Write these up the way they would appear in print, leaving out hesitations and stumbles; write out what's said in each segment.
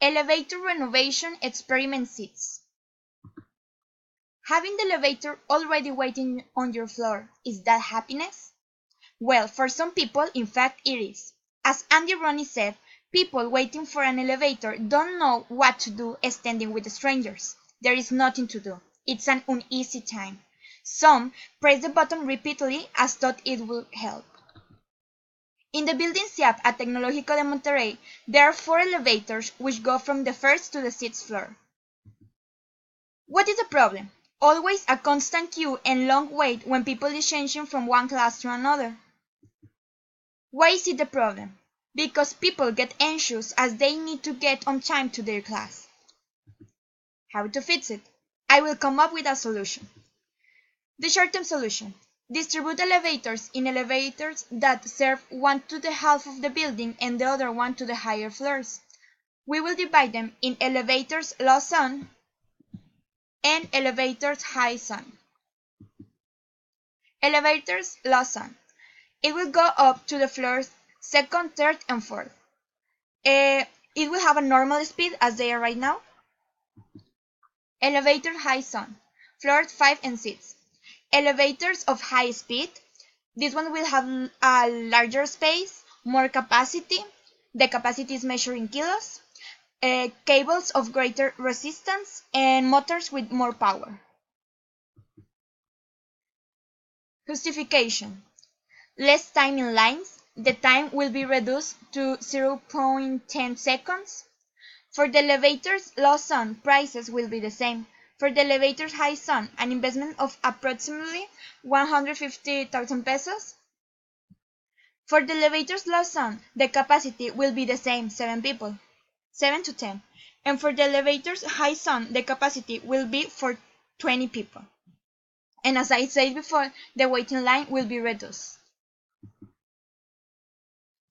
Elevator renovation experiment 6. Having the elevator already waiting on your floor, is that happiness? Well, for some people, in fact, it is. As Andy Roney said, people waiting for an elevator don't know what to do standing with strangers. There is nothing to do. It's an uneasy time. Some press the button repeatedly as thought it would help. In the building SIAP at Tecnológico de Monterrey, there are 4 elevators which go from the first to the 6th floor. What is the problem? Always a constant queue and long wait when people is changing from one class to another. Why is it the problem? Because people get anxious as they need to get on time to their class. How to fix it? I will come up with a solution. The short-term solution. Distribute elevators in elevators that serve one to the half of the building and the other one to the higher floors. We will divide them in elevators low sun and elevators high sun. Elevators low sun. It will go up to the floors 2nd, 3rd, and 4th. It will have a normal speed as they are right now. Elevator high sun. Floors 5 and 6. Elevators of high speed. This one will have a larger space, more capacity. The capacity is measured in kilos. Cables of greater resistance and motors with more power. Justification. Less time in lines. The time will be reduced to 0.10 seconds. For the elevators low sun, prices will be the same. For the elevators high sun, an investment of approximately 150,000 pesos. For the elevators low sun, the capacity will be the same, 7 people, 7 to 10. And for the elevators high sun, the capacity will be for 20 people. And as I said before, the waiting line will be reduced.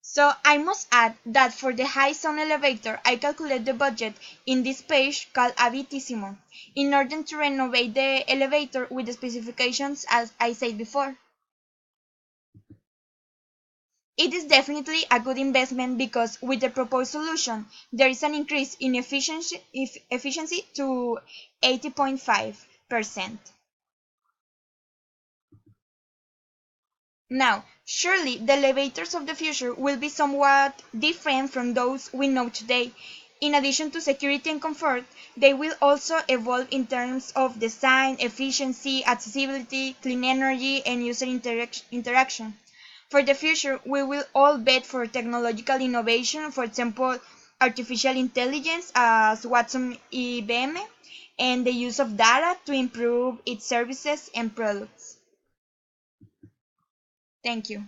So I must add that for the high sun elevator, I calculate the budget in this page called Abitissimo in order to renovate the elevator with the specifications as I said before. It is definitely a good investment because with the proposed solution, there is an increase in efficiency to 80.5%. Now, surely the elevators of the future will be somewhat different from those we know today. In addition to security and comfort, they will also evolve in terms of design, efficiency, accessibility, clean energy, and user interaction. For the future, we will all bet for technological innovation, for example, artificial intelligence as Watson IBM, and the use of data to improve its services and products. Thank you.